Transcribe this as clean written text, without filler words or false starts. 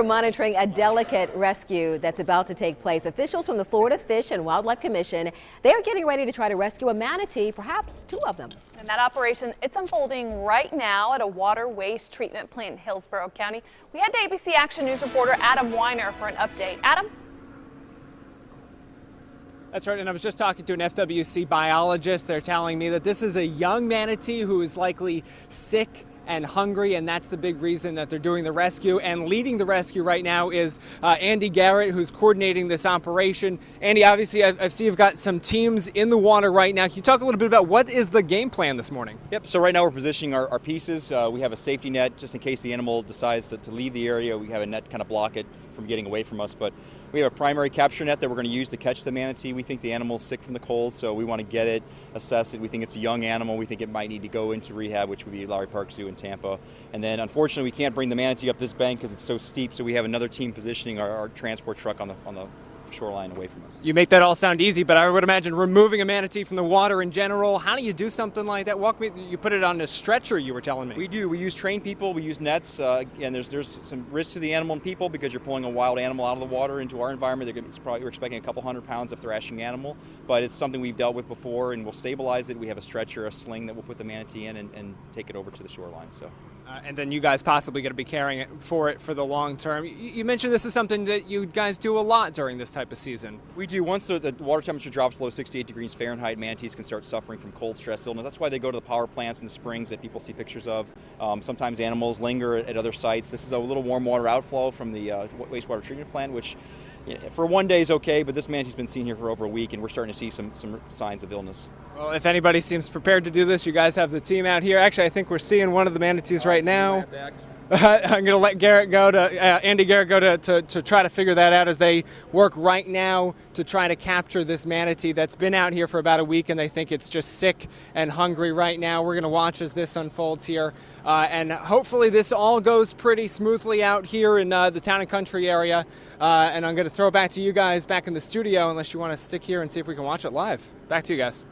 We're monitoring a delicate rescue that's about to take place. Officials from the Florida Fish and Wildlife Commission, they are getting ready to try to rescue a manatee, perhaps two of them. And that operation, it's unfolding right now at a water waste treatment plant in Hillsborough County. We had the ABC Action News reporter Adam Weiner for an update. Adam? That's right, and I was just talking to an FWC biologist. They're telling me that this is a young manatee who is likely sick and hungry, and that's the big reason that they're doing the rescue. And leading the rescue right now is Andy Garrett, who's coordinating this operation. Andy, obviously, I see you've got some teams in the water right now. Can you talk a little bit about what is the game plan this morning? Yep, so right now we're positioning our pieces. We have a safety net just in case the animal decides to leave the area. We have a net kind of block it from getting away from us, but we have a primary capture net that we're going to use to catch the manatee. We think the animal's sick from the cold, so we want to get it, assess it. We think it's a young animal. We think it might need to go into rehab, which would be Lowry Park Zoo in Tampa. And then, unfortunately, we can't bring the manatee up this bank because it's so steep, so we have another team positioning our transport truck on the shoreline away from us. You make that all sound easy, but I would imagine removing a manatee from the water in general, how do you do something like that? Walk me, you put it on a stretcher, you were telling me. We do. We use trained people. We use nets. And there's some risk to the animal and people because you're pulling a wild animal out of the water into our environment. We're expecting a couple 100 pounds of thrashing animal, but it's something we've dealt with before, and we'll stabilize it. We have a stretcher, a sling that we'll put the manatee in and take it over to the shoreline. So. And then you guys possibly going to be carrying it for the long term. You mentioned this is something that you guys do a lot during this type of season. We do. Once the water temperature drops below 68 degrees Fahrenheit, manatees can start suffering from cold stress illness. That's why they go to the power plants and the springs that people see pictures of. Sometimes animals linger at other sites. This is a little warm water outflow from the wastewater treatment plant, which for one day is okay, but this manatee's been seen here for over a week, and we're starting to see some signs of illness. Well, if anybody seems prepared to do this, you guys have the team out here. Actually, I think we're seeing one of the manatees right now. I'm going to let Andy Garrett go to try to figure that out as they work right now to try to capture this manatee that's been out here for about a week, and they think it's just sick and hungry right now. We're going to watch as this unfolds here, and hopefully this all goes pretty smoothly out here in the town and country area. And I'm going to throw it back to you guys back in the studio unless you want to stick here and see if we can watch it live. Back to you guys.